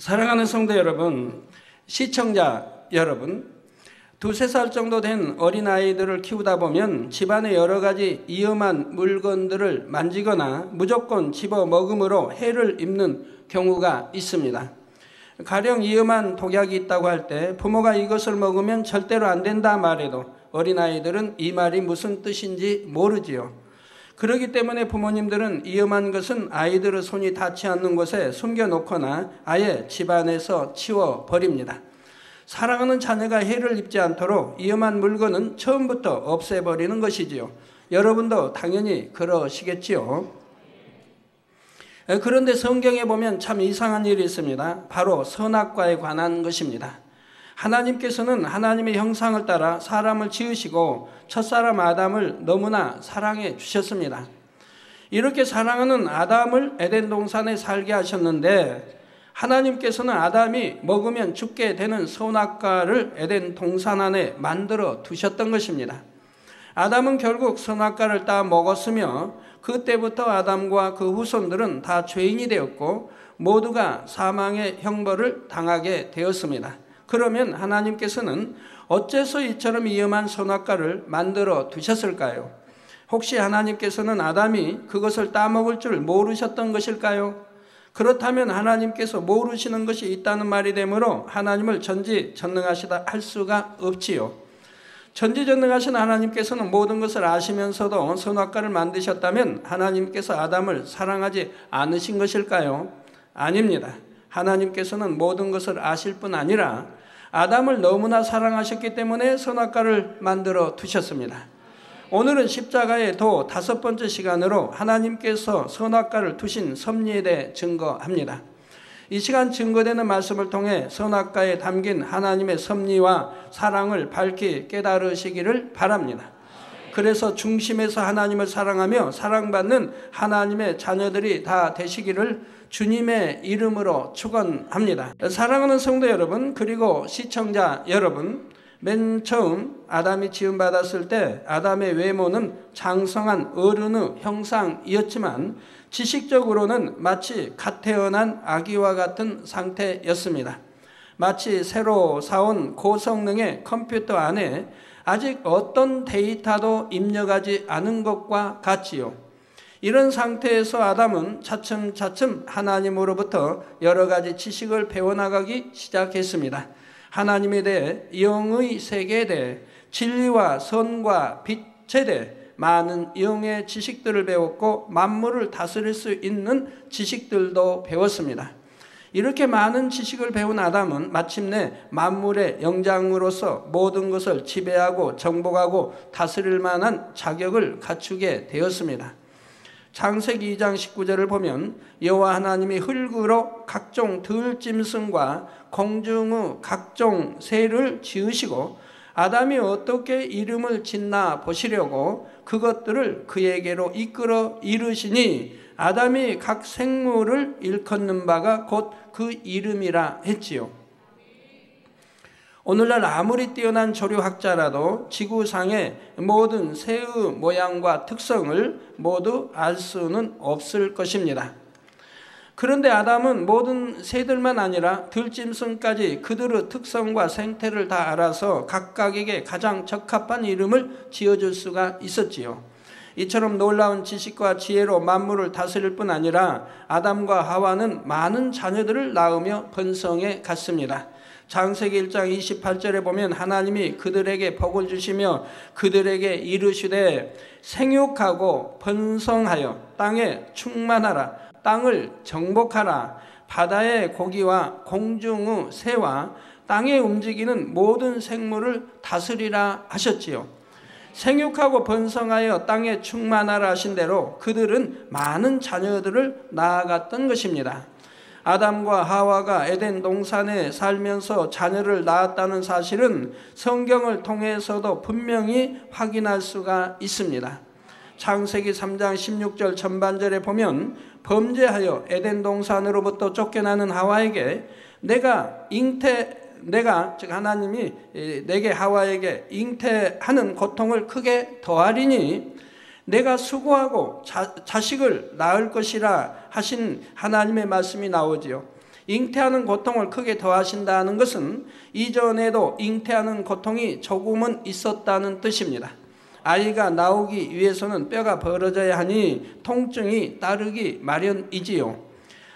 사랑하는 성도 여러분, 시청자 여러분, 2~3살 정도 된 어린아이들을 키우다 보면 집안의 여러 가지 위험한 물건들을 만지거나 무조건 집어먹음으로 해를 입는 경우가 있습니다. 가령 위험한 독약이 있다고 할 때 부모가 이것을 먹으면 절대로 안 된다 말해도 어린아이들은 이 말이 무슨 뜻인지 모르지요. 그렇기 때문에 부모님들은 위험한 것은 아이들의 손이 닿지 않는 곳에 숨겨놓거나 아예 집안에서 치워버립니다. 사랑하는 자녀가 해를 입지 않도록 위험한 물건은 처음부터 없애버리는 것이지요. 여러분도 당연히 그러시겠지요. 그런데 성경에 보면 참 이상한 일이 있습니다. 바로 선악과에 관한 것입니다. 하나님께서는 하나님의 형상을 따라 사람을 지으시고 첫사람 아담을 너무나 사랑해 주셨습니다. 이렇게 사랑하는 아담을 에덴 동산에 살게 하셨는데 하나님께서는 아담이 먹으면 죽게 되는 선악과를 에덴 동산 안에 만들어 두셨던 것입니다. 아담은 결국 선악과를 따 먹었으며 그때부터 아담과 그 후손들은 다 죄인이 되었고 모두가 사망의 형벌을 당하게 되었습니다. 그러면 하나님께서는 어째서 이처럼 위험한 선악과를 만들어 두셨을까요? 혹시 하나님께서는 아담이 그것을 따먹을 줄 모르셨던 것일까요? 그렇다면 하나님께서 모르시는 것이 있다는 말이 되므로 하나님을 전지전능하시다 할 수가 없지요. 전지전능하신 하나님께서는 모든 것을 아시면서도 선악과를 만드셨다면 하나님께서 아담을 사랑하지 않으신 것일까요? 아닙니다. 하나님께서는 모든 것을 아실 뿐 아니라 아담을 너무나 사랑하셨기 때문에 선악과를 만들어 두셨습니다. 오늘은 십자가의 도 5번째 시간으로 하나님께서 선악과를 두신 섭리에 대해 증거합니다. 이 시간 증거되는 말씀을 통해 선악과에 담긴 하나님의 섭리와 사랑을 밝히 깨달으시기를 바랍니다. 그래서 중심에서 하나님을 사랑하며 사랑받는 하나님의 자녀들이 다 되시기를 주님의 이름으로 축원합니다. 사랑하는 성도 여러분, 그리고 시청자 여러분, 맨 처음 아담이 지음받았을 때 아담의 외모는 장성한 어른의 형상이었지만 지식적으로는 마치 갓 태어난 아기와 같은 상태였습니다. 마치 새로 사온 고성능의 컴퓨터 안에 아직 어떤 데이터도 입력하지 않은 것과 같지요. 이런 상태에서 아담은 차츰차츰 하나님으로부터 여러 가지 지식을 배워나가기 시작했습니다. 하나님에 대해, 영의 세계에 대해, 진리와 선과 빛에 대해 많은 영의 지식들을 배웠고 만물을 다스릴 수 있는 지식들도 배웠습니다. 이렇게 많은 지식을 배운 아담은 마침내 만물의 영장으로서 모든 것을 지배하고 정복하고 다스릴 만한 자격을 갖추게 되었습니다. 창세기 2장 19절을 보면 여호와 하나님이 흙으로 각종 들짐승과 공중의 각종 새를 지으시고 아담이 어떻게 이름을 짓나 보시려고 그것들을 그에게로 이끌어 이르시니 아담이 각 생물을 일컫는 바가 곧 그 이름이라 했지요. 오늘날 아무리 뛰어난 조류학자라도 지구상의 모든 새의 모양과 특성을 모두 알 수는 없을 것입니다. 그런데 아담은 모든 새들만 아니라 들짐승까지 그들의 특성과 생태를 다 알아서 각각에게 가장 적합한 이름을 지어줄 수가 있었지요. 이처럼 놀라운 지식과 지혜로 만물을 다스릴 뿐 아니라 아담과 하와는 많은 자녀들을 낳으며 번성해 갔습니다. 창세기 1장 28절에 보면 하나님이 그들에게 복을 주시며 그들에게 이르시되 생육하고 번성하여 땅에 충만하라, 땅을 정복하라, 바다의 고기와 공중의 새와 땅에 움직이는 모든 생물을 다스리라 하셨지요. 생육하고 번성하여 땅에 충만하라 하신 대로 그들은 많은 자녀들을 낳아갔던 것입니다. 아담과 하와가 에덴 동산에 살면서 자녀를 낳았다는 사실은 성경을 통해서도 분명히 확인할 수가 있습니다. 창세기 3장 16절 전반절에 보면 범죄하여 에덴 동산으로부터 쫓겨나는 하와에게 즉 하나님이 내게 하와에게 잉태하는 고통을 크게 더하리니 내가 수고하고 자식을 낳을 것이라 하신 하나님의 말씀이 나오지요. 잉태하는 고통을 크게 더하신다는 것은 이전에도 잉태하는 고통이 조금은 있었다는 뜻입니다. 아이가 나오기 위해서는 뼈가 벌어져야 하니 통증이 따르기 마련이지요.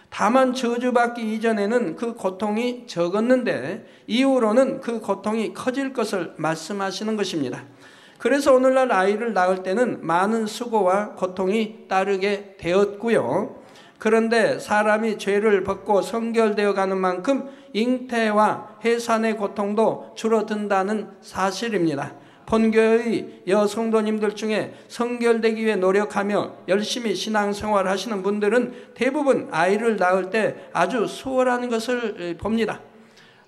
다만 저주받기 이전에는 그 고통이 적었는데 이후로는 그 고통이 커질 것을 말씀하시는 것입니다. 그래서 오늘날 아이를 낳을 때는 많은 수고와 고통이 따르게 되었고요. 그런데 사람이 죄를 벗고 성결되어 가는 만큼 잉태와 해산의 고통도 줄어든다는 사실입니다. 본교의 여성도님들 중에 성결되기 위해 노력하며 열심히 신앙생활 하시는 분들은 대부분 아이를 낳을 때 아주 수월한 것을 봅니다.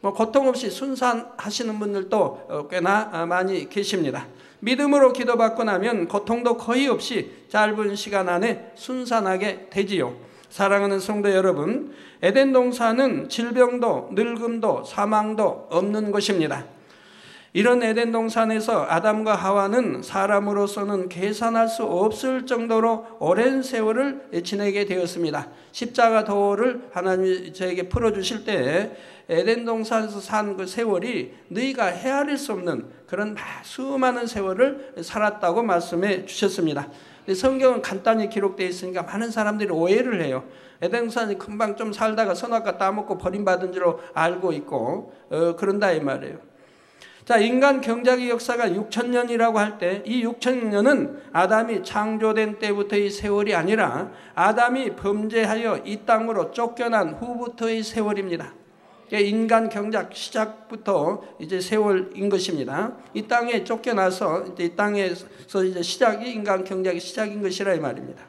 고통 없이 순산하시는 분들도 꽤나 많이 계십니다. 믿음으로 기도받고 나면 고통도 거의 없이 짧은 시간 안에 순산하게 되지요. 사랑하는 성도 여러분, 에덴 동산은 질병도 늙음도 사망도 없는 곳입니다. 이런 에덴 동산에서 아담과 하와는 사람으로서는 계산할 수 없을 정도로 오랜 세월을 지내게 되었습니다. 십자가 도를 하나님이 저에게 풀어주실 때 에덴 동산에서 산 그 세월이 너희가 헤아릴 수 없는 그런 수많은 세월을 살았다고 말씀해 주셨습니다. 성경은 간단히 기록되어 있으니까 많은 사람들이 오해를 해요. 에덴 동산이 금방 좀 살다가 선악과 따먹고 버림받은 줄로 알고 있고 그런다 이 말이에요. 자, 인간 경작의 역사가 6,000년이라고 할 때 이 6,000년은 아담이 창조된 때부터의 세월이 아니라 아담이 범죄하여 이 땅으로 쫓겨난 후부터의 세월입니다. 인간 경작 시작부터 이제 세월인 것입니다. 이 땅에 쫓겨나서 이제 이 땅에서 이제 시작이 인간 경작의 시작인 것이라 이 말입니다.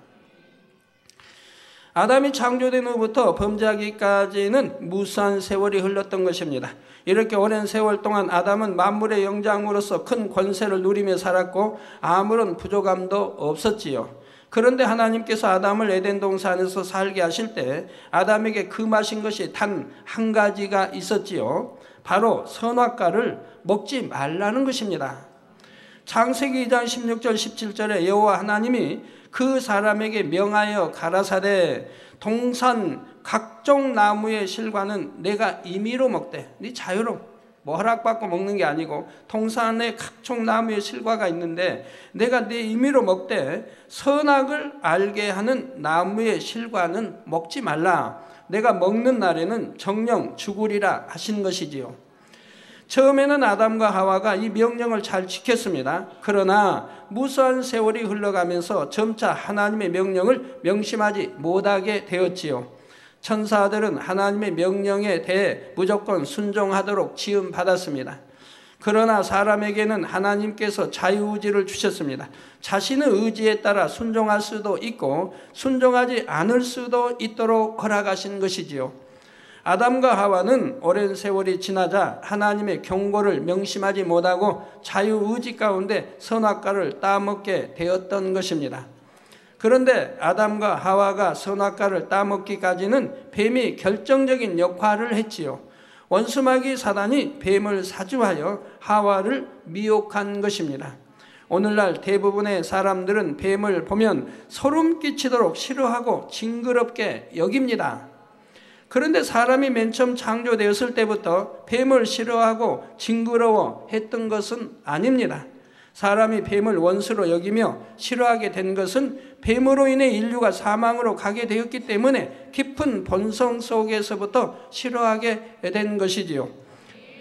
아담이 창조된 후부터 범죄하기까지는 무수한 세월이 흘렀던 것입니다. 이렇게 오랜 세월 동안 아담은 만물의 영장으로서 큰 권세를 누리며 살았고 아무런 부족함도 없었지요. 그런데 하나님께서 아담을 에덴 동산에서 살게 하실 때 아담에게 금하신 것이 단 한 가지가 있었지요. 바로 선악과를 먹지 말라는 것입니다. 창세기 2장 16절 17절에 여호와 하나님이 그 사람에게 명하여 가라사대 동산 각종 나무의 실과는 내가 임의로 먹되, 네 자유로 허락받고 먹는 게 아니고 동산에 각종 나무의 실과가 있는데 내가 네 임의로 먹되 선악을 알게 하는 나무의 실과는 먹지 말라. 내가 먹는 날에는 정령 죽으리라 하신 것이지요. 처음에는 아담과 하와가 이 명령을 잘 지켰습니다. 그러나 무수한 세월이 흘러가면서 점차 하나님의 명령을 명심하지 못하게 되었지요. 천사들은 하나님의 명령에 대해 무조건 순종하도록 지음받았습니다. 그러나 사람에게는 하나님께서 자유의지를 주셨습니다. 자신의 의지에 따라 순종할 수도 있고 순종하지 않을 수도 있도록 허락하신 것이지요. 아담과 하와는 오랜 세월이 지나자 하나님의 경고를 명심하지 못하고 자유의지 가운데 선악과를 따먹게 되었던 것입니다. 그런데 아담과 하와가 선악과를 따먹기까지는 뱀이 결정적인 역할을 했지요. 원수마귀 사단이 뱀을 사주하여 하와를 미혹한 것입니다. 오늘날 대부분의 사람들은 뱀을 보면 소름 끼치도록 싫어하고 징그럽게 여깁니다. 그런데 사람이 맨 처음 창조되었을 때부터 뱀을 싫어하고 징그러워 했던 것은 아닙니다. 사람이 뱀을 원수로 여기며 싫어하게 된 것은 뱀으로 인해 인류가 사망으로 가게 되었기 때문에 깊은 본성 속에서부터 싫어하게 된 것이지요.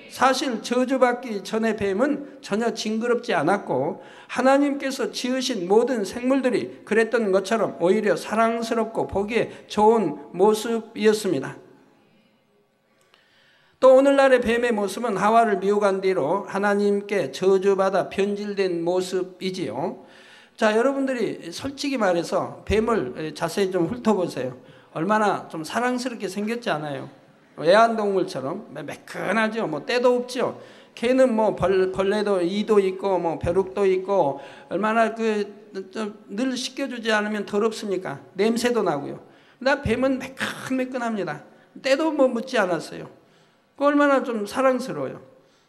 사실 저주받기 전에 뱀은 전혀 징그럽지 않았고 하나님께서 지으신 모든 생물들이 그랬던 것처럼 오히려 사랑스럽고 보기에 좋은 모습이었습니다. 또 오늘날의 뱀의 모습은 하와를 미혹한 뒤로 하나님께 저주받아 변질된 모습이지요. 자, 여러분들이 솔직히 말해서 뱀을 자세히 좀 훑어보세요. 얼마나 좀 사랑스럽게 생겼지 않아요? 애완동물처럼 매끈하죠. 때도 없죠. 걔는 벌레도 이도 있고 벼룩도 있고 얼마나 늘 씻겨주지 않으면 더럽습니까? 냄새도 나고요. 근데 뱀은 매끈매끈합니다. 때도 묻지 않았어요. 얼마나 좀 사랑스러워요.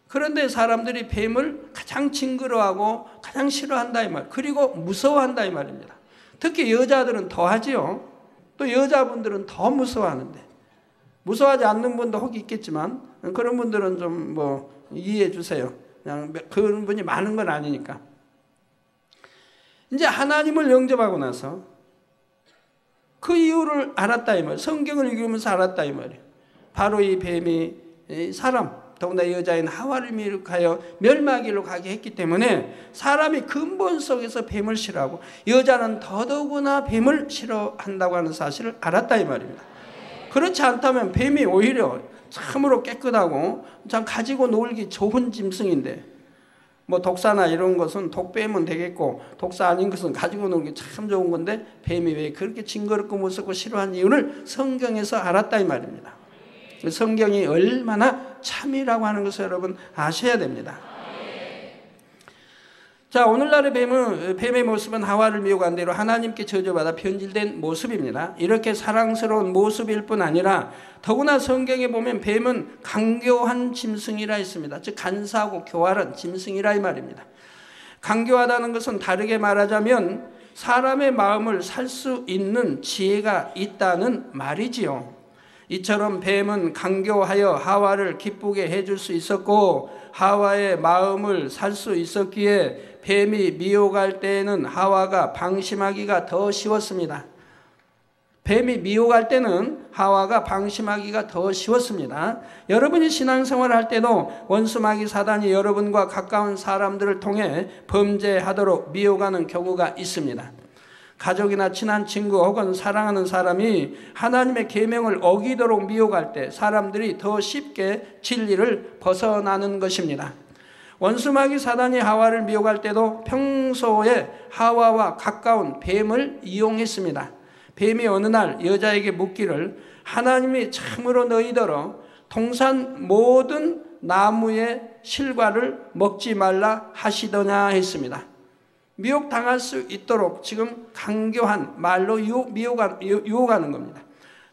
그런데 사람들이 뱀을 가장 징그러워하고 가장 싫어한다 이 말, 그리고 무서워한다 이 말입니다. 특히 여자들은 더 하지요. 또 여자분들은 더 무서워하는데 무서워하지 않는 분도 혹 있겠지만 그런 분들은 좀 이해해 주세요. 그냥 그런 분이 많은 건 아니니까. 이제 하나님을 영접하고 나서 그 이유를 알았다 이 말이에요. 성경을 읽으면서 알았다 이 말이에요. 바로 이 뱀이 사람, 더구나 여자인 하와를 미혹하여 멸망하기로 가게 했기 때문에 사람이 근본 속에서 뱀을 싫어하고 여자는 더더구나 뱀을 싫어한다고 하는 사실을 알았다 이 말입니다. 그렇지 않다면 뱀이 오히려 참으로 깨끗하고 참 가지고 놀기 좋은 짐승인데, 독사나 이런 것은 독 빼면 되겠고 독사 아닌 것은 가지고 놀기 참 좋은 건데 뱀이 왜 그렇게 징그럽고 무섭고 싫어하는 이유를 성경에서 알았다 이 말입니다. 성경이 얼마나 참이라고 하는 것을 여러분 아셔야 됩니다. 자, 오늘날의 뱀의 모습은 하와를 미혹한 대로 하나님께 저주받아 변질된 모습입니다. 이렇게 사랑스러운 모습일 뿐 아니라 더구나 성경에 보면 뱀은 간교한 짐승이라 했습니다. 즉 간사하고 교활한 짐승이라 이 말입니다. 간교하다는 것은 다르게 말하자면 사람의 마음을 살 수 있는 지혜가 있다는 말이지요. 이처럼 뱀은 간교하여 하와를 기쁘게 해줄 수 있었고 하와의 마음을 살 수 있었기에 뱀이 미혹할 때에는 하와가 방심하기가 더 쉬웠습니다. 뱀이 미혹할 때는 하와가 방심하기가 더 쉬웠습니다. 여러분이 신앙생활을 할 때도 원수 마귀 사단이 여러분과 가까운 사람들을 통해 범죄하도록 미혹하는 경우가 있습니다. 가족이나 친한 친구 혹은 사랑하는 사람이 하나님의 계명을 어기도록 미혹할 때 사람들이 더 쉽게 진리를 벗어나는 것입니다. 원수 마귀 사단이 하와를 미혹할 때도 평소에 하와와 가까운 뱀을 이용했습니다. 뱀이 어느 날 여자에게 묻기를 하나님이 참으로 너희더러 동산 모든 나무의 실과를 먹지 말라 하시더냐 했습니다. 미혹당할 수 있도록 지금 강교한 말로 유혹하는 겁니다.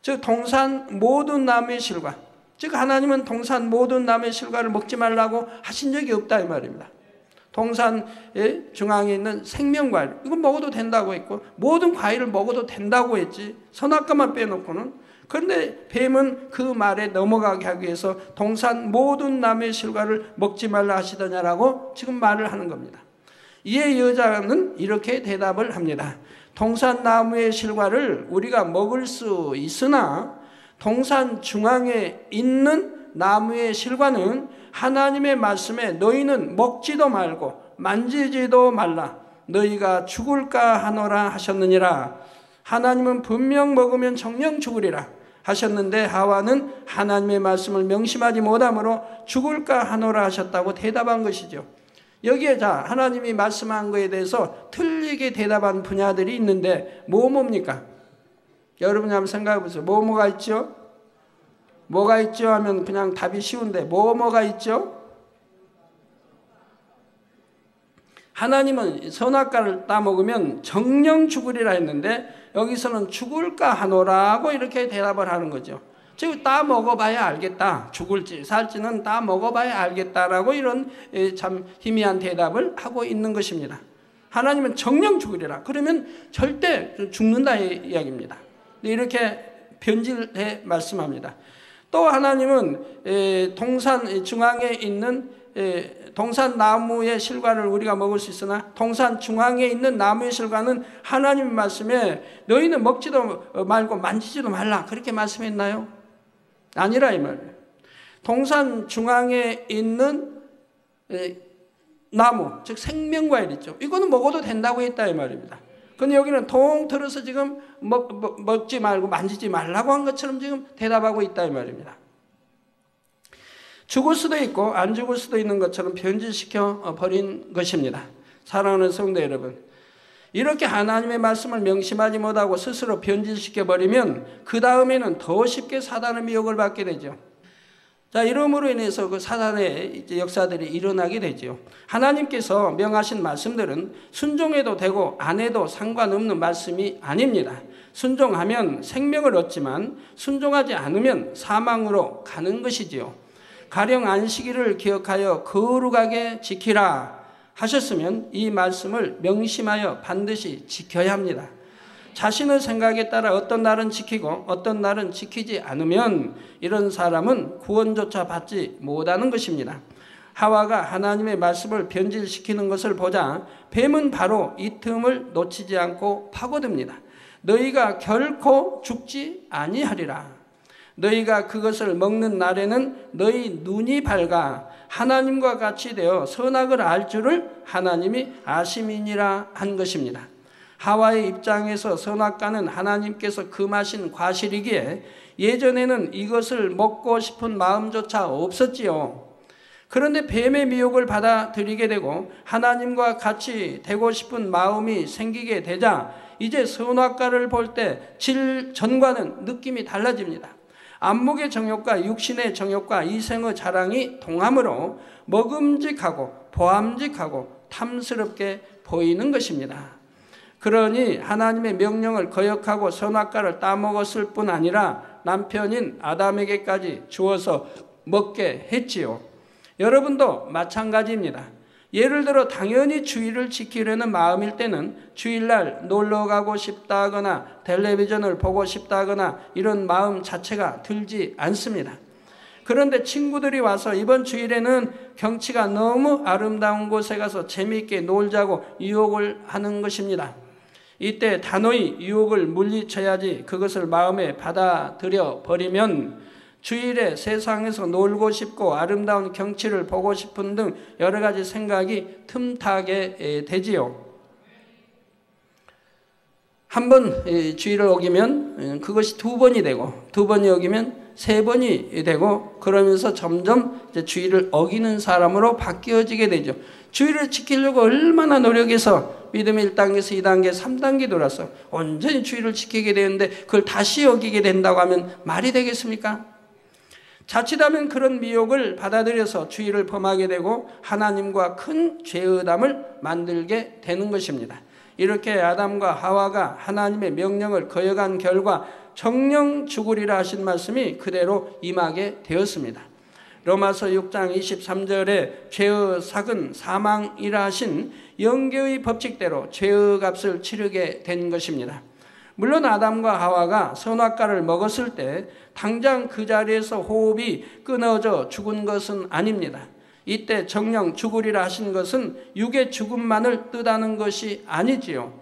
즉 동산 모든 나무의 실과, 즉 하나님은 동산 모든 나무의 실과를 먹지 말라고 하신 적이 없다 이 말입니다. 동산의 중앙에 있는 생명과일, 이건 먹어도 된다고 했고 모든 과일을 먹어도 된다고 했지 선악과만 빼놓고는. 그런데 뱀은 그 말에 넘어가게 하기 위해서 동산 모든 나무의 실과를 먹지 말라 하시더냐라고 지금 말을 하는 겁니다. 이에 여자는 이렇게 대답을 합니다. 동산 나무의 실과를 우리가 먹을 수 있으나 동산 중앙에 있는 나무의 실과는 하나님의 말씀에 너희는 먹지도 말고 만지지도 말라 너희가 죽을까 하노라 하셨느니라. 하나님은 분명 먹으면 정녕 죽으리라 하셨는데 하와는 하나님의 말씀을 명심하지 못함으로 죽을까 하노라 하셨다고 대답한 것이죠. 여기에 하나님이 말씀한 것에 대해서 틀리게 대답한 분야들이 있는데 뭡니까? 여러분이 한번 생각해 보세요. 뭐가 있죠? 뭐가 있죠 하면 그냥 답이 쉬운데 뭐가 있죠? 하나님은 선악과를 따먹으면 정녕 죽으리라 했는데 여기서는 죽을까 하노라고 이렇게 대답을 하는 거죠. 즉 따먹어봐야 알겠다. 죽을지 살지는 따먹어봐야 알겠다라고 이런 참 희미한 대답을 하고 있는 것입니다. 하나님은 정녕 죽으리라. 그러면 절대 죽는다 이야기입니다. 이렇게 변질해 말씀합니다. 또 하나님은 동산 중앙에 있는 동산 나무의 실과를 우리가 먹을 수 있으나 동산 중앙에 있는 나무의 실과는 하나님 말씀에 너희는 먹지도 말고 만지지도 말라 그렇게 말씀했나요? 아니라 이 말이에요. 동산 중앙에 있는 나무, 즉 생명과일 있죠. 이거는 먹어도 된다고 했다 이 말입니다. 근데 여기는 통틀어서 지금 먹지 말고 만지지 말라고 한 것처럼 지금 대답하고 있다 이 말입니다. 죽을 수도 있고 안 죽을 수도 있는 것처럼 변질시켜 버린 것입니다. 사랑하는 성도 여러분, 이렇게 하나님의 말씀을 명심하지 못하고 스스로 변질시켜 버리면 그 다음에는 더 쉽게 사단의 미혹을 받게 되죠. 자, 이러므로 인해서 그 사단의 역사들이 일어나게 되죠. 하나님께서 명하신 말씀들은 순종해도 되고 안 해도 상관없는 말씀이 아닙니다. 순종하면 생명을 얻지만 순종하지 않으면 사망으로 가는 것이지요. 가령 안식일을 기억하여 거룩하게 지키라 하셨으면 이 말씀을 명심하여 반드시 지켜야 합니다. 자신의 생각에 따라 어떤 날은 지키고 어떤 날은 지키지 않으면 이런 사람은 구원조차 받지 못하는 것입니다. 하와가 하나님의 말씀을 변질시키는 것을 보자 뱀은 바로 이 틈을 놓치지 않고 파고듭니다. 너희가 결코 죽지 아니하리라. 너희가 그것을 먹는 날에는 너희 눈이 밝아 하나님과 같이 되어 선악을 알 줄을 하나님이 아심이니라 한 것입니다. 하와의 입장에서 선악과는 하나님께서 금하신 과실이기에 예전에는 이것을 먹고 싶은 마음조차 없었지요. 그런데 뱀의 미혹을 받아들이게 되고 하나님과 같이 되고 싶은 마음이 생기게 되자 이제 선악과를 볼 때 질 전과는 느낌이 달라집니다. 안목의 정욕과 육신의 정욕과 이생의 자랑이 동함으로 먹음직하고 보암직하고 탐스럽게 보이는 것입니다. 그러니 하나님의 명령을 거역하고 선악과를 따먹었을 뿐 아니라 남편인 아담에게까지 주어서 먹게 했지요. 여러분도 마찬가지입니다. 예를 들어 당연히 주의를 지키려는 마음일 때는 주일날 놀러 가고 싶다거나 텔레비전을 보고 싶다거나 이런 마음 자체가 들지 않습니다. 그런데 친구들이 와서 이번 주일에는 경치가 너무 아름다운 곳에 가서 재미있게 놀자고 유혹을 하는 것입니다. 이때 단호히 유혹을 물리쳐야지 그것을 마음에 받아들여 버리면 주일에 세상에서 놀고 싶고 아름다운 경치를 보고 싶은 등 여러 가지 생각이 틈타게 되지요. 한 번 주일을 어기면 그것이 두 번이 되고 두 번이 어기면 세 번이 되고 그러면서 점점 이제 주일을 어기는 사람으로 바뀌어지게 되죠. 주일을 지키려고 얼마나 노력해서 믿음의 1단계에서 2단계, 3단계 돌아서 온전히 주일을 지키게 되는데 그걸 다시 어기게 된다고 하면 말이 되겠습니까? 자칫하면 그런 미혹을 받아들여서 주의를 범하게 되고 하나님과 큰 죄의담을 만들게 되는 것입니다. 이렇게 아담과 하와가 하나님의 명령을 거역한 결과 정령 죽으리라 하신 말씀이 그대로 임하게 되었습니다. 로마서 6장 23절에 죄의 삭은 사망이라 하신 영계의 법칙대로 죄의 값을 치르게 된 것입니다. 물론 아담과 하와가 선악과를 먹었을 때 당장 그 자리에서 호흡이 끊어져 죽은 것은 아닙니다. 이때 정령 죽으리라 하신 것은 육의 죽음만을 뜻하는 것이 아니지요.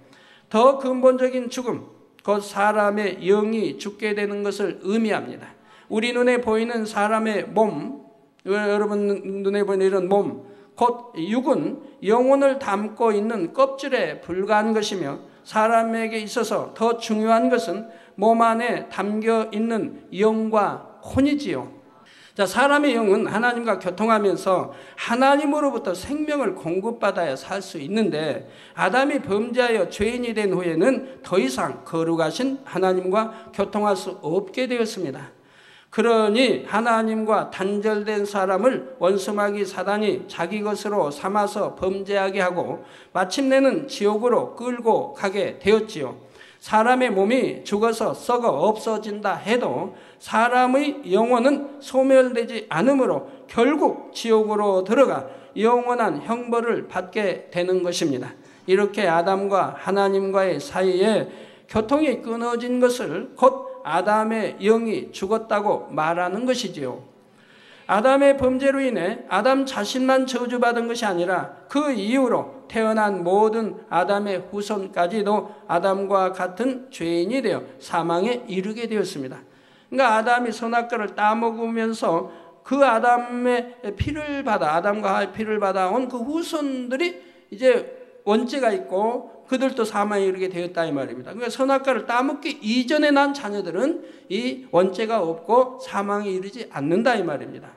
더 근본적인 죽음, 곧 사람의 영이 죽게 되는 것을 의미합니다. 우리 눈에 보이는 사람의 몸, 여러분 눈에 보이는 이런 몸, 곧 육은 영혼을 담고 있는 껍질에 불과한 것이며 사람에게 있어서 더 중요한 것은 몸 안에 담겨 있는 영과 혼이지요. 자, 사람의 영은 하나님과 교통하면서 하나님으로부터 생명을 공급받아야 살 수 있는데 아담이 범죄하여 죄인이 된 후에는 더 이상 거룩하신 하나님과 교통할 수 없게 되었습니다. 그러니 하나님과 단절된 사람을 원수마귀 사단이 자기 것으로 삼아서 범죄하게 하고 마침내는 지옥으로 끌고 가게 되었지요. 사람의 몸이 죽어서 썩어 없어진다 해도 사람의 영혼은 소멸되지 않으므로 결국 지옥으로 들어가 영원한 형벌을 받게 되는 것입니다. 이렇게 아담과 하나님과의 사이에 교통이 끊어진 것을 곧 아담의 영이 죽었다고 말하는 것이지요. 아담의 범죄로 인해 아담 자신만 저주받은 것이 아니라 그 이후로 태어난 모든 아담의 후손까지도 아담과 같은 죄인이 되어 사망에 이르게 되었습니다. 그러니까 아담이 선악과를 따먹으면서 그 아담의 피를 받아, 아담과 하와의 피를 받아온 그 후손들이 이제 원죄가 있고 그들도 사망에 이르게 되었다 이 말입니다. 그러니까 선악과를 따먹기 이전에 난 자녀들은 이 원죄가 없고 사망에 이르지 않는다 이 말입니다.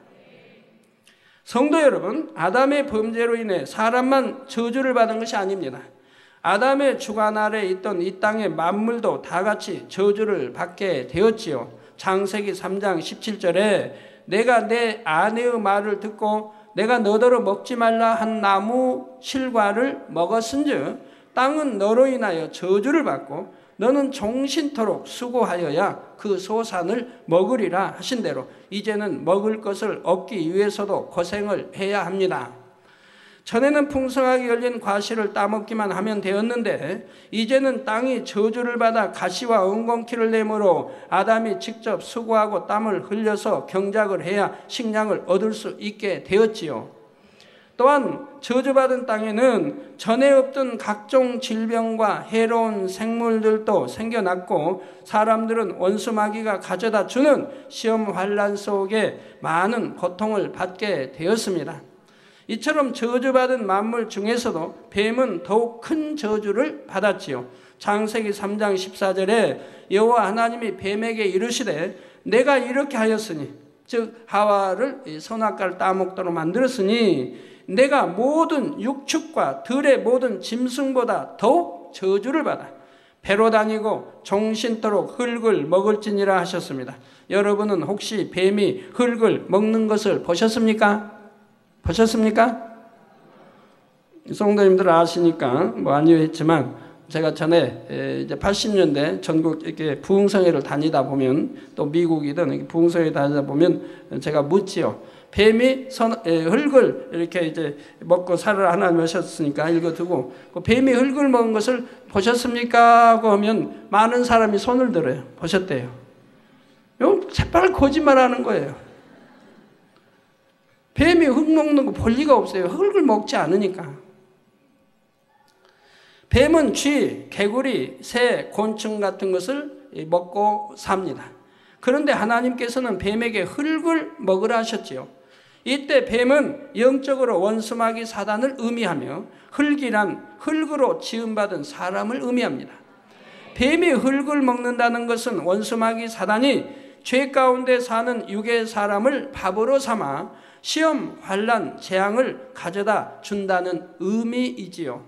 성도 여러분, 아담의 범죄로 인해 사람만 저주를 받은 것이 아닙니다. 아담의 주관 아래 있던 이 땅의 만물도 다 같이 저주를 받게 되었지요. 창세기 3장 17절에 내가 내 아내의 말을 듣고 내가 너더러 먹지 말라 한 나무 실과를 먹었은즉 땅은 너로 인하여 저주를 받고 너는 종신토록 수고하여야 그 소산을 먹으리라 하신 대로 이제는 먹을 것을 얻기 위해서도 고생을 해야 합니다. 전에는 풍성하게 열린 과실을 따먹기만 하면 되었는데 이제는 땅이 저주를 받아 가시와 엉겅퀴를 내므로 아담이 직접 수고하고 땀을 흘려서 경작을 해야 식량을 얻을 수 있게 되었지요. 또한 저주받은 땅에는 전에 없던 각종 질병과 해로운 생물들도 생겨났고 사람들은 원수마귀가 가져다 주는 시험 환난 속에 많은 고통을 받게 되었습니다. 이처럼 저주받은 만물 중에서도 뱀은 더욱 큰 저주를 받았지요. 창세기 3장 14절에 여호와 하나님이 뱀에게 이르시되 내가 이렇게 하였으니 즉 하와를 선악과를 따먹도록 만들었으니 내가 모든 육축과 들의 모든 짐승보다 더욱 저주를 받아 배로 다니고 종신토록 흙을 먹을지니라 하셨습니다. 여러분은 혹시 뱀이 흙을 먹는 것을 보셨습니까? 보셨습니까? 성도님들 아시니까 뭐 아니요 했지만 제가 전에 이제 80년대 전국 이렇게 부흥성회를 다니다 보면 또 미국이든 부흥성회 다니다 보면 제가 묻지요. 뱀이 흙을 이렇게 이제 먹고 살을 하나님 하셨으니까 읽어두고 뱀이 흙을 먹은 것을 보셨습니까? 하고 하면 많은 사람이 손을 들어요. 보셨대요. 이건 새빨 거짓말하는 거예요. 뱀이 흙 먹는 거 볼 리가 없어요. 흙을 먹지 않으니까. 뱀은 쥐, 개구리, 새, 곤충 같은 것을 먹고 삽니다. 그런데 하나님께서는 뱀에게 흙을 먹으라 하셨지요. 이때 뱀은 영적으로 원수마귀 사단을 의미하며 흙이란 흙으로 지음받은 사람을 의미합니다. 뱀이 흙을 먹는다는 것은 원수마귀 사단이 죄 가운데 사는 육의 사람을 밥으로 삼아 시험, 환난, 재앙을 가져다 준다는 의미이지요.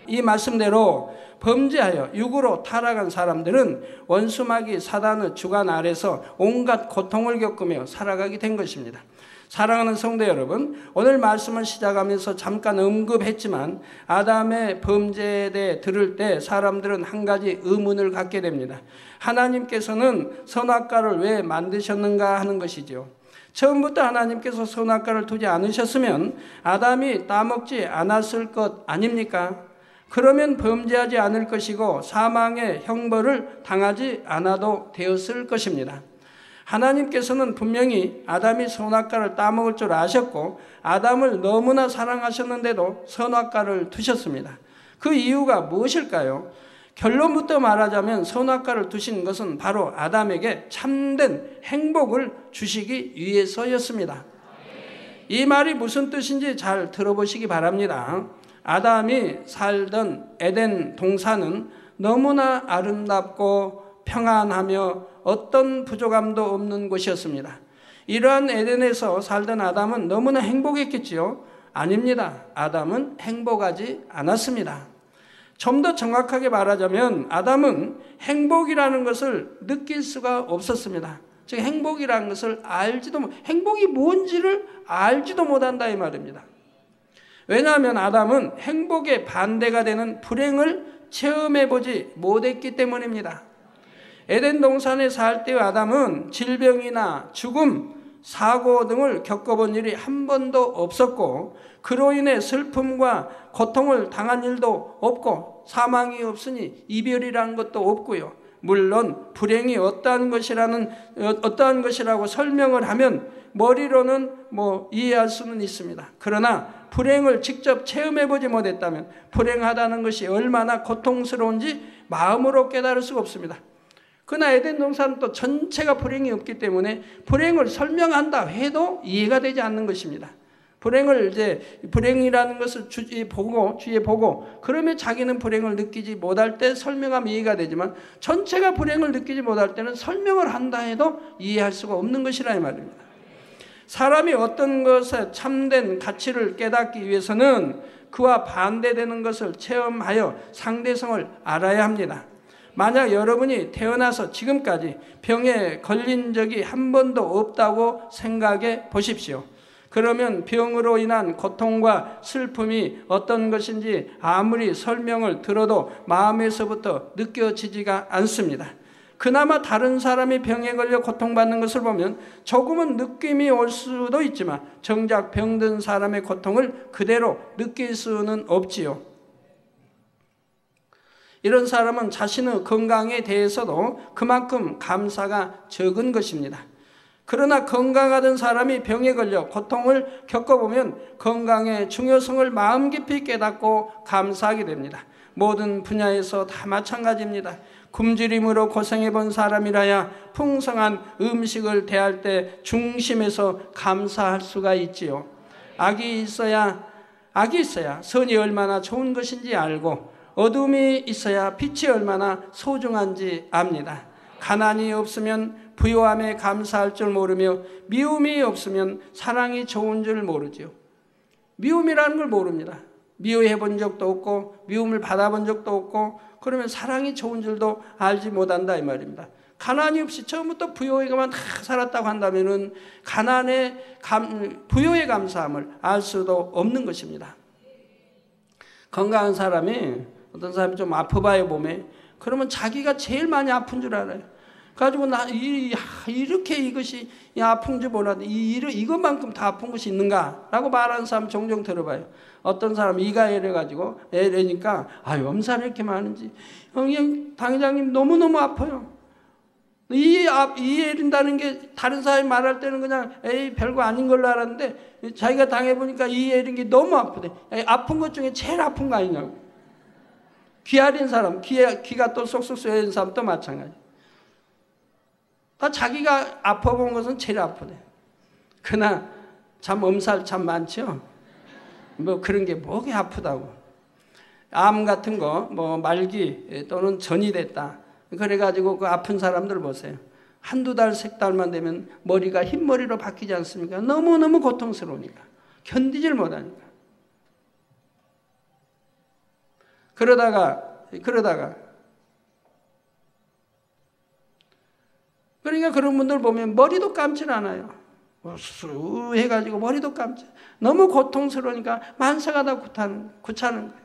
이 말씀대로 범죄하여 육으로 타락한 사람들은 원수마귀 사단의 주관 아래서 온갖 고통을 겪으며 살아가게 된 것입니다. 사랑하는 성도 여러분, 오늘 말씀을 시작하면서 잠깐 언급했지만 아담의 범죄에 대해 들을 때 사람들은 한 가지 의문을 갖게 됩니다. 하나님께서는 선악과를 왜 만드셨는가 하는 것이죠. 처음부터 하나님께서 선악과를 두지 않으셨으면 아담이 따먹지 않았을 것 아닙니까? 그러면 범죄하지 않을 것이고 사망의 형벌을 당하지 않아도 되었을 것입니다. 하나님께서는 분명히 아담이 선악과를 따먹을 줄 아셨고 아담을 너무나 사랑하셨는데도 선악과를 두셨습니다. 그 이유가 무엇일까요? 결론부터 말하자면 선악과를 두신 것은 바로 아담에게 참된 행복을 주시기 위해서였습니다. 이 말이 무슨 뜻인지 잘 들어보시기 바랍니다. 아담이 살던 에덴 동산은 너무나 아름답고 평안하며 어떤 부족함도 없는 곳이었습니다. 이러한 에덴에서 살던 아담은 너무나 행복했겠지요? 아닙니다. 아담은 행복하지 않았습니다. 좀 더 정확하게 말하자면 아담은 행복이라는 것을 느낄 수가 없었습니다. 즉 행복이라는 것을 행복이 뭔지를 알지도 못한다 이 말입니다. 왜냐하면 아담은 행복의 반대가 되는 불행을 체험해보지 못했기 때문입니다. 에덴 동산에 살 때의 아담은 질병이나 죽음, 사고 등을 겪어본 일이 한 번도 없었고 그로 인해 슬픔과 고통을 당한 일도 없고 사망이 없으니 이별이라는 것도 없고요. 물론 불행이 어떠한 것이라고 설명을 하면 머리로는 이해할 수는 있습니다. 그러나 불행을 직접 체험해보지 못했다면 불행하다는 것이 얼마나 고통스러운지 마음으로 깨달을 수가 없습니다. 그러나 에덴 동산은 또 전체가 불행이 없기 때문에 불행을 설명한다 해도 이해가 되지 않는 것입니다. 불행이라는 것을 주위에 보고 그러면 자기는 불행을 느끼지 못할 때 설명하면 이해가 되지만 전체가 불행을 느끼지 못할 때는 설명을 한다 해도 이해할 수가 없는 것이라 이 말입니다. 사람이 어떤 것에 참된 가치를 깨닫기 위해서는 그와 반대되는 것을 체험하여 상대성을 알아야 합니다. 만약 여러분이 태어나서 지금까지 병에 걸린 적이 한 번도 없다고 생각해 보십시오. 그러면 병으로 인한 고통과 슬픔이 어떤 것인지 아무리 설명을 들어도 마음에서부터 느껴지지가 않습니다. 그나마 다른 사람이 병에 걸려 고통받는 것을 보면 조금은 느낌이 올 수도 있지만 정작 병든 사람의 고통을 그대로 느낄 수는 없지요. 이런 사람은 자신의 건강에 대해서도 그만큼 감사가 적은 것입니다. 그러나 건강하던 사람이 병에 걸려 고통을 겪어보면 건강의 중요성을 마음 깊이 깨닫고 감사하게 됩니다. 모든 분야에서 다 마찬가지입니다. 굶주림으로 고생해본 사람이라야 풍성한 음식을 대할 때 중심에서 감사할 수가 있지요. 악이 있어야 선이 얼마나 좋은 것인지 알고 어둠이 있어야 빛이 얼마나 소중한지 압니다. 가난이 없으면 부요함에 감사할 줄 모르며 미움이 없으면 사랑이 좋은 줄 모르지요. 미움이라는 걸 모릅니다. 미워해 본 적도 없고 미움을 받아본 적도 없고 그러면 사랑이 좋은 줄도 알지 못한다 이 말입니다. 가난이 없이 처음부터 부요에만 다 살았다고 한다면은 부요의 감사함을 알 수도 없는 것입니다. 건강한 사람이 어떤 사람이 좀 아파봐요 몸에. 그러면 자기가 제일 많이 아픈 줄 알아요. 가지고 이렇게 이것이 아픈 줄 몰랐는데 이것만큼 더 아픈 것이 있는가라고 말하는 사람 종종 들어봐요. 어떤 사람 이가 애려가지고 애려니까 엄살이 이렇게 많은지 형 당회장님 너무너무 아파요. 이 애린다는 게 다른 사람이 말할 때는 그냥 별거 아닌 걸로 알았는데 자기가 당해보니까 이 애린 게 너무 아프대. 아픈 것 중에 제일 아픈 거 아니냐고. 귀 아린 사람, 귀가 또 쏙쏙 쏘여진 사람도 마찬가지. 자기가 아파본 것은 제일 아프대. 그러나 참 엄살 참 많죠. 뭐 그런 게 뭐가 아프다고. 암 같은 거 뭐 말기 또는 전이 됐다. 그래가지고 그 아픈 사람들 보세요. 한두 달, 세 달만 되면 머리가 흰머리로 바뀌지 않습니까? 너무너무 고통스러우니까. 견디질 못하니까. 그러다가 그러니까 그런 분들 보면 머리도 감질 않아요. 수 해가지고 머리도 감질. 너무 고통스러우니까 만사가 다 귀찮은 거예요.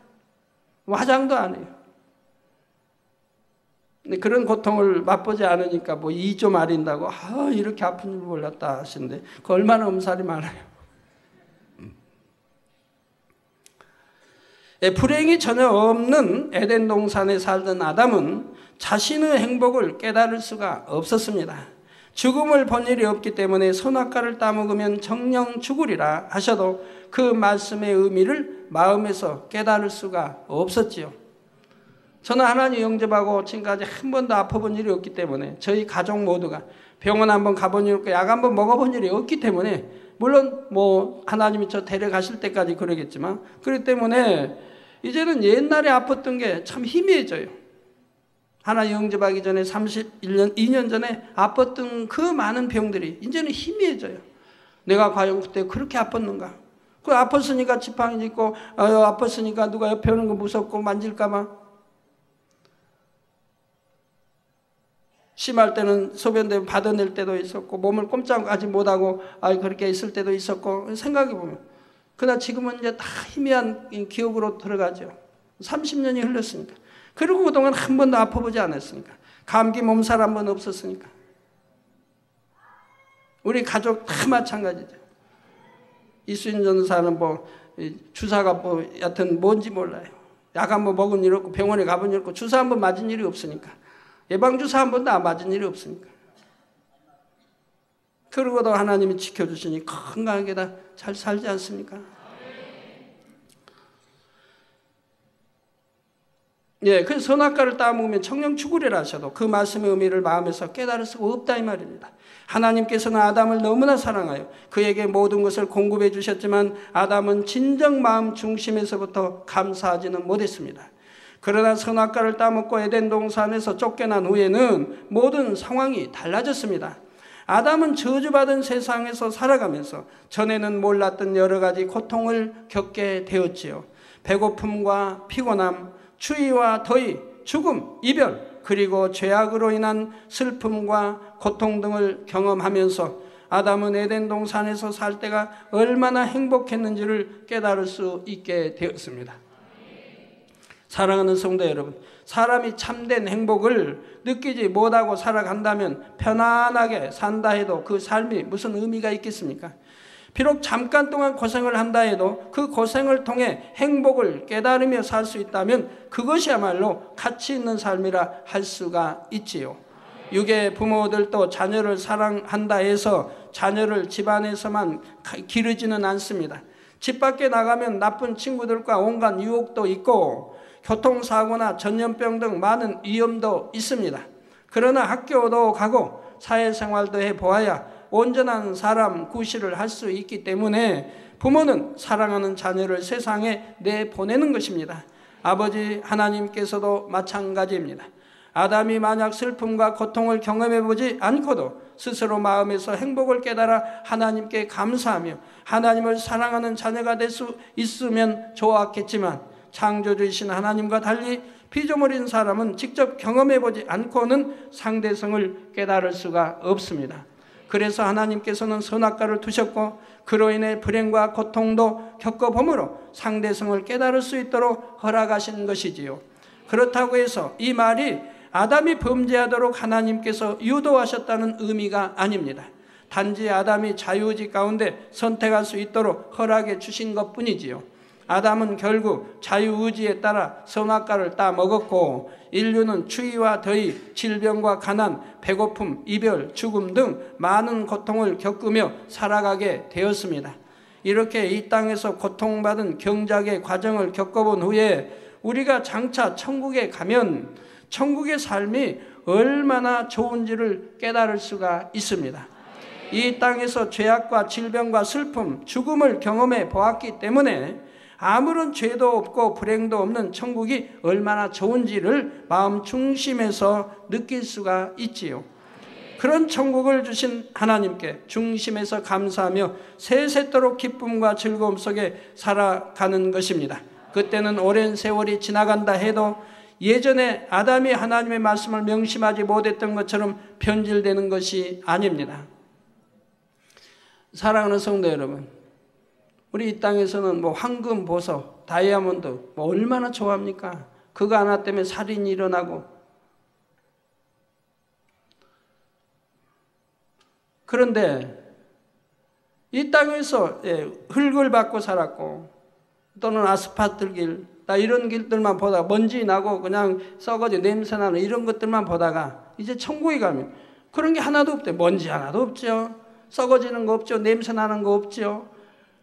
화장도 안 해요. 근데 그런 고통을 맛보지 않으니까 뭐 이 좀 아린다고 이렇게 아픈 줄 몰랐다 하시는데 그 얼마나 엄살이 많아요. 불행이 전혀 없는 에덴 동산에 살던 아담은 자신의 행복을 깨달을 수가 없었습니다. 죽음을 본 일이 없기 때문에 선악과를 따먹으면 정령 죽으리라 하셔도 그 말씀의 의미를 마음에서 깨달을 수가 없었지요. 저는 하나님 영접하고 지금까지 한 번도 아파본 일이 없기 때문에 저희 가족 모두가 병원 한번 가본 일 없고 약 한번 먹어본 일이 없기 때문에 물론 뭐 하나님이 저 데려가실 때까지 그러겠지만 그렇기 때문에 이제는 옛날에 아팠던 게 참 희미해져요. 하나님 영접하기 전에 31년, 2년 전에 아팠던 그 많은 병들이 이제는 희미해져요. 내가 과연 그때 그렇게 아팠는가? 그 아팠으니까 지팡이 짚고 아팠으니까 누가 옆에 오는 거 무섭고 만질까 봐. 심할 때는 소변 받아낼 때도 있었고 몸을 꼼짝하지 못하고 그렇게 있을 때도 있었고 생각해보면 그러나 지금은 이제 다 희미한 기억으로 들어가죠. 30년이 흘렀으니까. 그리고 그동안 한 번도 아파보지 않았으니까. 감기 몸살 한 번 없었으니까. 우리 가족 다 마찬가지죠. 이수인 전사는 뭐 주사가 뭐 여튼 뭔지 몰라요. 약 한 번 먹은 일 없고 병원에 가본 일 없고 주사 한 번 맞은 일이 없으니까. 예방주사 한 번도 안 맞은 일이 없으니까. 그러고도 하나님이 지켜주시니 건강하게 다 잘 살지 않습니까? 그래서 선악과를 따먹으면 청령 죽으리라 하셔도 그 말씀의 의미를 마음에서 깨달을 수가 없다 이 말입니다. 하나님께서는 아담을 너무나 사랑하여 그에게 모든 것을 공급해 주셨지만 아담은 진정 마음 중심에서부터 감사하지는 못했습니다. 그러나 선악과를 따먹고 에덴 동산에서 쫓겨난 후에는 모든 상황이 달라졌습니다. 아담은 저주받은 세상에서 살아가면서 전에는 몰랐던 여러 가지 고통을 겪게 되었지요. 배고픔과 피곤함, 추위와 더위, 죽음, 이별, 그리고 죄악으로 인한 슬픔과 고통 등을 경험하면서 아담은 에덴 동산에서 살 때가 얼마나 행복했는지를 깨달을 수 있게 되었습니다. 사랑하는 성도 여러분, 사람이 참된 행복을 느끼지 못하고 살아간다면 편안하게 산다 해도 그 삶이 무슨 의미가 있겠습니까? 비록 잠깐 동안 고생을 한다 해도 그 고생을 통해 행복을 깨달으며 살 수 있다면 그것이야말로 가치 있는 삶이라 할 수가 있지요. 육의 부모들도 자녀를 사랑한다 해서 자녀를 집안에서만 기르지는 않습니다. 집 밖에 나가면 나쁜 친구들과 온갖 유혹도 있고 교통사고나 전염병 등 많은 위험도 있습니다. 그러나 학교도 가고 사회생활도 해보아야 온전한 사람 구실을 할 수 있기 때문에 부모는 사랑하는 자녀를 세상에 내보내는 것입니다. 아버지 하나님께서도 마찬가지입니다. 아담이 만약 슬픔과 고통을 경험해보지 않고도 스스로 마음에서 행복을 깨달아 하나님께 감사하며 하나님을 사랑하는 자녀가 될 수 있으면 좋았겠지만 창조주이신 하나님과 달리 피조물인 사람은 직접 경험해보지 않고는 상대성을 깨달을 수가 없습니다. 그래서 하나님께서는 선악과를 두셨고 그로 인해 불행과 고통도 겪어보므로 상대성을 깨달을 수 있도록 허락하신 것이지요. 그렇다고 해서 이 말이 아담이 범죄하도록 하나님께서 유도하셨다는 의미가 아닙니다. 단지 아담이 자유의지 가운데 선택할 수 있도록 허락해 주신 것뿐이지요. 아담은 결국 자유의지에 따라 선악과를 따먹었고 인류는 추위와 더위, 질병과 가난, 배고픔, 이별, 죽음 등 많은 고통을 겪으며 살아가게 되었습니다. 이렇게 이 땅에서 고통받은 경작의 과정을 겪어본 후에 우리가 장차 천국에 가면 천국의 삶이 얼마나 좋은지를 깨달을 수가 있습니다. 이 땅에서 죄악과 질병과 슬픔, 죽음을 경험해 보았기 때문에 아무런 죄도 없고 불행도 없는 천국이 얼마나 좋은지를 마음 중심에서 느낄 수가 있지요. 그런 천국을 주신 하나님께 중심에서 감사하며 세세토록 기쁨과 즐거움 속에 살아가는 것입니다. 그때는 오랜 세월이 지나간다 해도 예전에 아담이 하나님의 말씀을 명심하지 못했던 것처럼 변질되는 것이 아닙니다. 사랑하는 성도 여러분, 우리 이 땅에서는 황금, 보석, 다이아몬드 얼마나 좋아합니까? 그거 하나 때문에 살인이 일어나고. 그런데 이 땅에서 흙을 받고 살았고 또는 아스팔트 길, 이런 길들만 보다가 먼지 나고 그냥 썩어지 냄새 나는 이런 것들만 보다가 이제 천국에 가면 그런 게 하나도 없대. 먼지 하나도 없죠. 썩어지는 거 없죠. 냄새 나는 거 없죠.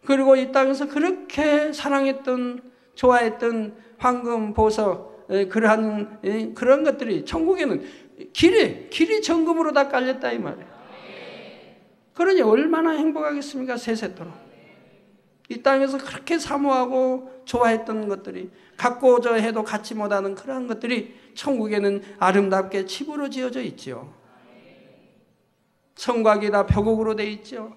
그리고 이 땅에서 그렇게 사랑했던, 좋아했던 황금, 보석, 그런 것들이 천국에는 길이 정금으로 다 깔렸다 이 말이에요. 그러니 얼마나 행복하겠습니까? 세세토록. 이 땅에서 그렇게 사모하고 좋아했던 것들이 갖고자 해도 갖지 못하는 그러한 것들이 천국에는 아름답게 칩으로 지어져 있죠. 성곽이 다 벼곡으로 되어 있죠.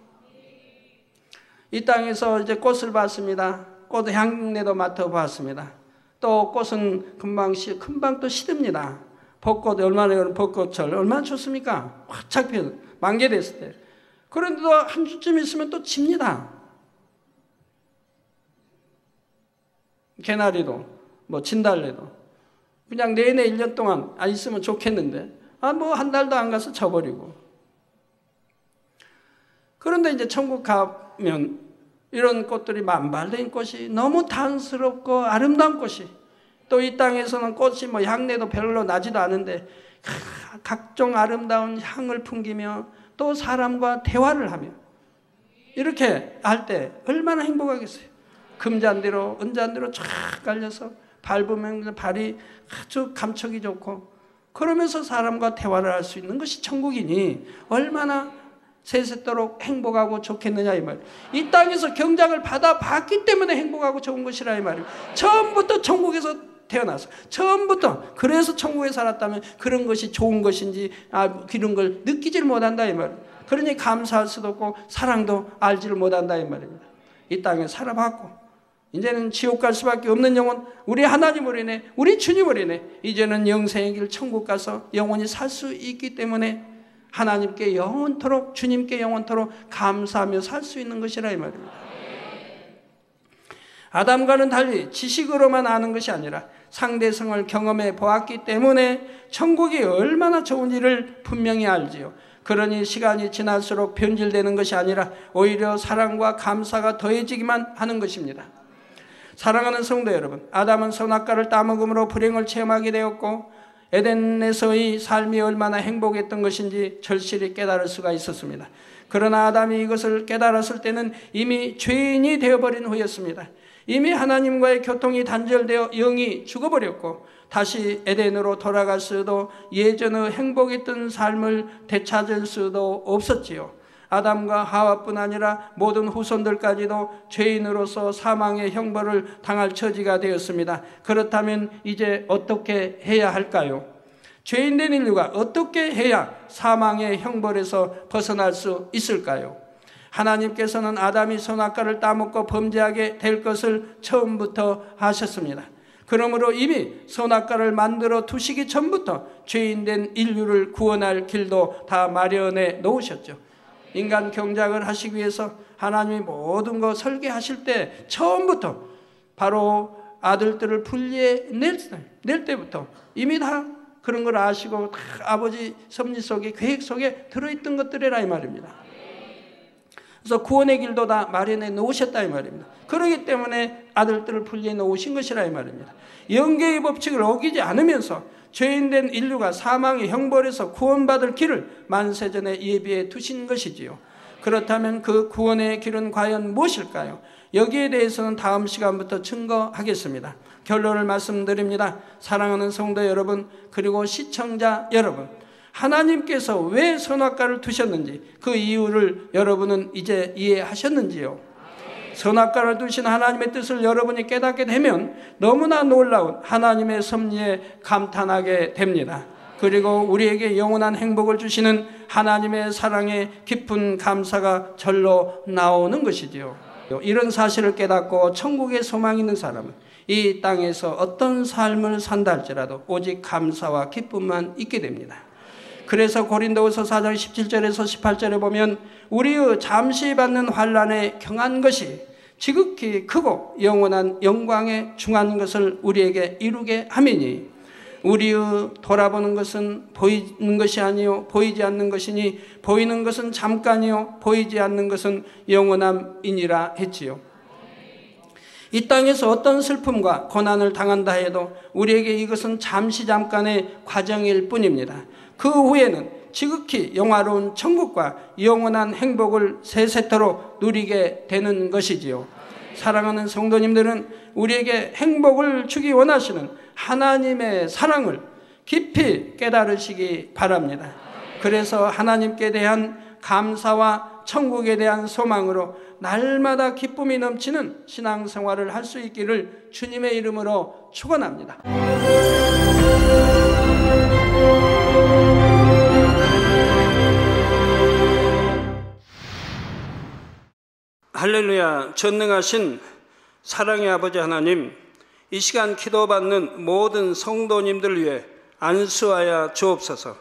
이 땅에서 이제 꽃을 봤습니다. 꽃 향내도 맡아봤습니다. 또 꽃은 금방 또 시듭니다. 벚꽃, 얼마나 벚꽃철 얼마나 좋습니까? 활짝 펴 만개됐을 때. 그런데도 한 주쯤 있으면 또 집니다. 개나리도 진달래도 그냥 내내 1년 동안 안 있으면 좋겠는데 한 달도 안 가서 져버리고. 그런데 이제 천국 가면 이런 꽃들이 만발된 꽃이 너무 단스럽고 아름다운 꽃이, 또 이 땅에서는 꽃이 향내도 별로 나지도 않은데 각종 아름다운 향을 풍기며 또 사람과 대화를 하며 이렇게 할 때 얼마나 행복하겠어요. 금잔디로 은잔디로 쫙 깔려서 밟으면 발이 아주 감촉이 좋고 그러면서 사람과 대화를 할 수 있는 것이 천국이니 얼마나 세세토록 행복하고 좋겠느냐 이 말이에요. 이 땅에서 경작을 받아봤기 때문에 행복하고 좋은 것이라 이 말이에요. 처음부터 천국에서 태어나서 처음부터 그래서 천국에 살았다면 그런 것이 좋은 것인지 그런 걸 느끼지를 못한다 이 말이에요. 그러니 감사할 수도 없고 사랑도 알지를 못한다 이 말입니다. 이 땅에 살아봤고 이제는 지옥 갈 수밖에 없는 영혼, 우리 하나님으로 인해, 우리 주님으로 인해 이제는 영생의 길 천국 가서 영원히 살 수 있기 때문에 하나님께 영원토록, 주님께 영원토록 감사하며 살 수 있는 것이라 이 말입니다. 아담과는 달리 지식으로만 아는 것이 아니라 상대성을 경험해 보았기 때문에 천국이 얼마나 좋은지를 분명히 알지요. 그러니 시간이 지날수록 변질되는 것이 아니라 오히려 사랑과 감사가 더해지기만 하는 것입니다. 사랑하는 성도 여러분, 아담은 선악과를 따먹음으로 불행을 체험하게 되었고 에덴에서의 삶이 얼마나 행복했던 것인지 절실히 깨달을 수가 있었습니다. 그러나 아담이 이것을 깨달았을 때는 이미 죄인이 되어버린 후였습니다. 이미 하나님과의 교통이 단절되어 영이 죽어버렸고 다시 에덴으로 돌아갈 수도 예전의 행복했던 삶을 되찾을 수도 없었지요. 아담과 하와뿐 아니라 모든 후손들까지도 죄인으로서 사망의 형벌을 당할 처지가 되었습니다. 그렇다면 이제 어떻게 해야 할까요? 죄인된 인류가 어떻게 해야 사망의 형벌에서 벗어날 수 있을까요? 하나님께서는 아담이 선악과를 따먹고 범죄하게 될 것을 처음부터 하셨습니다. 그러므로 이미 선악과를 만들어 두시기 전부터 죄인된 인류를 구원할 길도 다 마련해 놓으셨죠. 인간 경작을 하시기 위해서 하나님이 모든 거 설계하실 때 처음부터 바로 아들들을 분리해 낼 때부터 이미 다 그런 걸 아시고 다 아버지 섭리 속에 계획 속에 들어있던 것들이라 이 말입니다. 그래서 구원의 길도 다 마련해 놓으셨다 이 말입니다. 그렇기 때문에 아들들을 분리해 놓으신 것이라 이 말입니다. 영계의 법칙을 어기지 않으면서 죄인된 인류가 사망의 형벌에서 구원받을 길을 만세전에 예비해 두신 것이지요. 그렇다면 그 구원의 길은 과연 무엇일까요? 여기에 대해서는 다음 시간부터 증거하겠습니다. 결론을 말씀드립니다. 사랑하는 성도 여러분, 그리고 시청자 여러분, 하나님께서 왜 선악과를 두셨는지 그 이유를 여러분은 이제 이해하셨는지요? 선악과를 두신 하나님의 뜻을 여러분이 깨닫게 되면 너무나 놀라운 하나님의 섭리에 감탄하게 됩니다. 그리고 우리에게 영원한 행복을 주시는 하나님의 사랑에 깊은 감사가 절로 나오는 것이지요. 이런 사실을 깨닫고 천국의 소망이 있는 사람은 이 땅에서 어떤 삶을 산다 할지라도 오직 감사와 기쁨만 있게 됩니다. 그래서 고린도후서 4장 17절에서 18절에 보면 우리의 잠시 받는 환난에 경한 것이 지극히 크고 영원한 영광에 중한 것을 우리에게 이루게 하매니 우리의 돌아보는 것은 보이는 것이 아니요 보이지 않는 것이니 보이는 것은 잠깐이요 보이지 않는 것은 영원함이니라 했지요. 이 땅에서 어떤 슬픔과 고난을 당한다 해도 우리에게 이것은 잠시 잠깐의 과정일 뿐입니다. 그 후에는 지극히 영화로운 천국과 영원한 행복을 세세토록 누리게 되는 것이지요. 사랑하는 성도님들은 우리에게 행복을 주기 원하시는 하나님의 사랑을 깊이 깨달으시기 바랍니다. 그래서 하나님께 대한 감사와 천국에 대한 소망으로 날마다 기쁨이 넘치는 신앙생활을 할 수 있기를 주님의 이름으로 축원합니다. 할렐루야. 전능하신 사랑의 아버지 하나님, 이 시간 기도받는 모든 성도님들 위해 안수하여 주옵소서.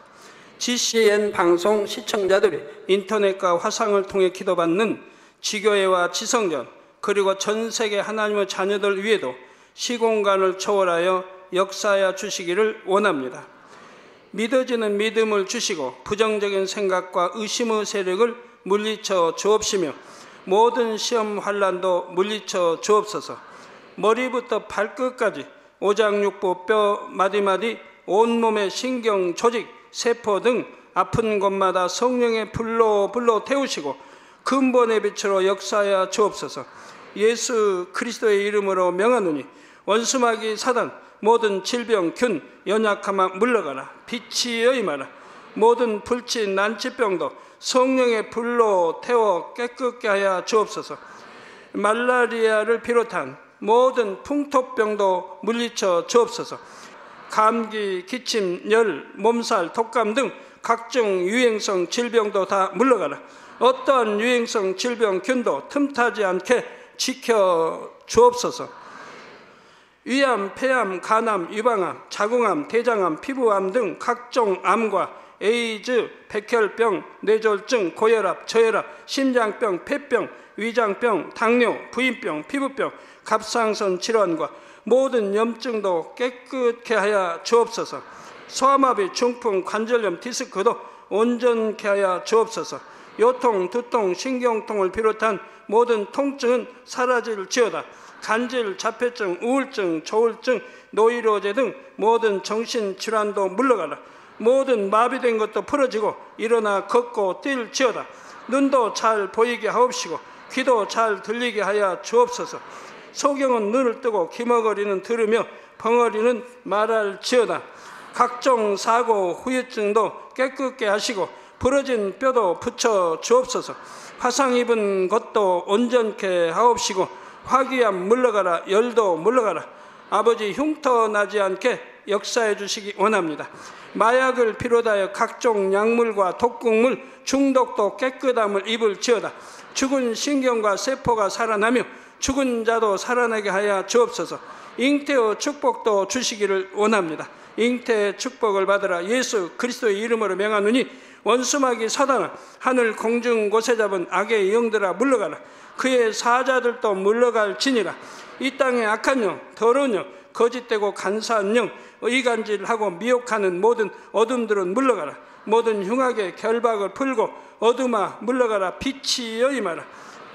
GCN 방송 시청자들이 인터넷과 화상을 통해 기도받는 지교회와 지성전 그리고 전 세계 하나님의 자녀들 위에도 시공간을 초월하여 역사하여 주시기를 원합니다. 믿어지는 믿음을 주시고 부정적인 생각과 의심의 세력을 물리쳐 주옵시며 모든 시험 환난도 물리쳐 주옵소서. 머리부터 발끝까지 오장육부 뼈 마디마디 온몸의 신경 조직 세포 등 아픈 곳마다 성령의 불로 태우시고 근본의 빛으로 역사하여 주옵소서. 예수 그리스도의 이름으로 명하노니 원수마귀 사단 모든 질병 균 연약함아 물러가라. 빛이여 임하라. 모든 불치 난치병도 성령의 불로 태워 깨끗게 하여 주옵소서. 말라리아를 비롯한 모든 풍토병도 물리쳐 주옵소서. 감기, 기침, 열, 몸살, 독감 등 각종 유행성 질병도 다 물러가라. 어떠한 유행성 질병 균도 틈타지 않게 지켜 주옵소서. 위암, 폐암, 간암, 유방암, 자궁암, 대장암, 피부암 등 각종 암과 에이즈, 백혈병, 뇌졸중, 고혈압, 저혈압, 심장병, 폐병, 위장병, 당뇨, 부인병, 피부병, 갑상선 질환과 모든 염증도 깨끗게 하여 주옵소서. 소아마비, 중풍, 관절염, 디스크도 온전케 하여 주옵소서. 요통, 두통, 신경통을 비롯한 모든 통증은 사라질지어다. 간질, 자폐증, 우울증, 조울증, 노이로제 등 모든 정신질환도 물러가라. 모든 마비된 것도 풀어지고 일어나 걷고 뛸지어다. 눈도 잘 보이게 하옵시고 귀도 잘 들리게 하여 주옵소서. 소경은 눈을 뜨고 기머거리는 들으며 벙어리는 말할지어다. 각종 사고, 후유증도 깨끗게 하시고 부러진 뼈도 붙여 주옵소서. 화상 입은 것도 온전케 하옵시고 화기암 물러가라. 열도 물러가라. 아버지 흉터 나지 않게 역사해 주시기 원합니다. 마약을 비롯하여 각종 약물과 독극물, 중독도 깨끗함을 입을지어다. 죽은 신경과 세포가 살아나며 죽은 자도 살아나게 하여 주옵소서. 잉태의 축복도 주시기를 원합니다. 잉태의 축복을 받으라. 예수 그리스도의 이름으로 명하노니 원수마귀 사단아, 하늘 공중 곳에 잡은 악의 영들아 물러가라. 그의 사자들도 물러갈지니라. 이 땅의 악한 영, 더러운 영, 거짓되고 간사한 영, 의간질하고 미혹하는 모든 어둠들은 물러가라. 모든 흉악의 결박을 풀고 어둠아 물러가라. 빛이여 임하라.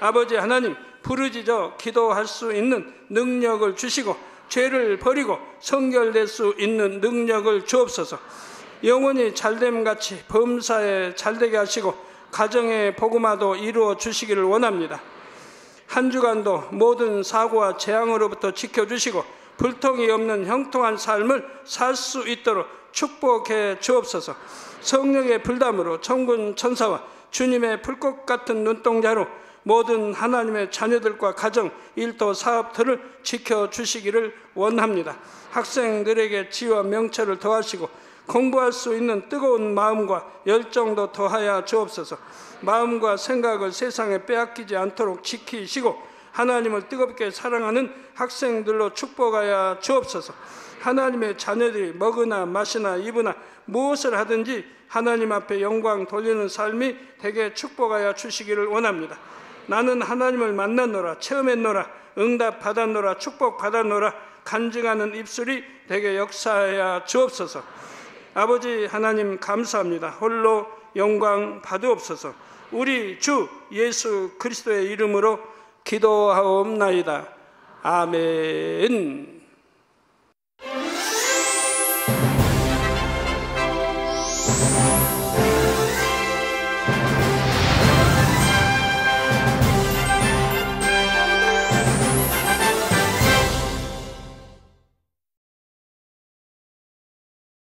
아버지 하나님, 부르짖어 기도할 수 있는 능력을 주시고 죄를 버리고 성결될 수 있는 능력을 주옵소서. 영원히 잘됨같이 범사에 잘되게 하시고 가정의 복음화도 이루어 주시기를 원합니다. 한 주간도 모든 사고와 재앙으로부터 지켜주시고 불통이 없는 형통한 삶을 살 수 있도록 축복해 주옵소서. 성령의 불담으로 천군 천사와 주님의 불꽃 같은 눈동자로 모든 하나님의 자녀들과 가정, 일도, 사업들을 지켜주시기를 원합니다. 학생들에게 지혜와 명철을 더하시고 공부할 수 있는 뜨거운 마음과 열정도 더하여 주옵소서. 마음과 생각을 세상에 빼앗기지 않도록 지키시고 하나님을 뜨겁게 사랑하는 학생들로 축복하여 주옵소서. 하나님의 자녀들이 먹으나 마시나 입으나 무엇을 하든지 하나님 앞에 영광 돌리는 삶이 되게 축복하여 주시기를 원합니다. 나는 하나님을 만났노라, 체험했노라, 응답 받았노라, 축복 받았노라 간증하는 입술이 되게 역사하여 주옵소서. 아버지 하나님 감사합니다. 홀로 영광 받으옵소서. 우리 주 예수 그리스도의 이름으로 기도하옵나이다. 아멘.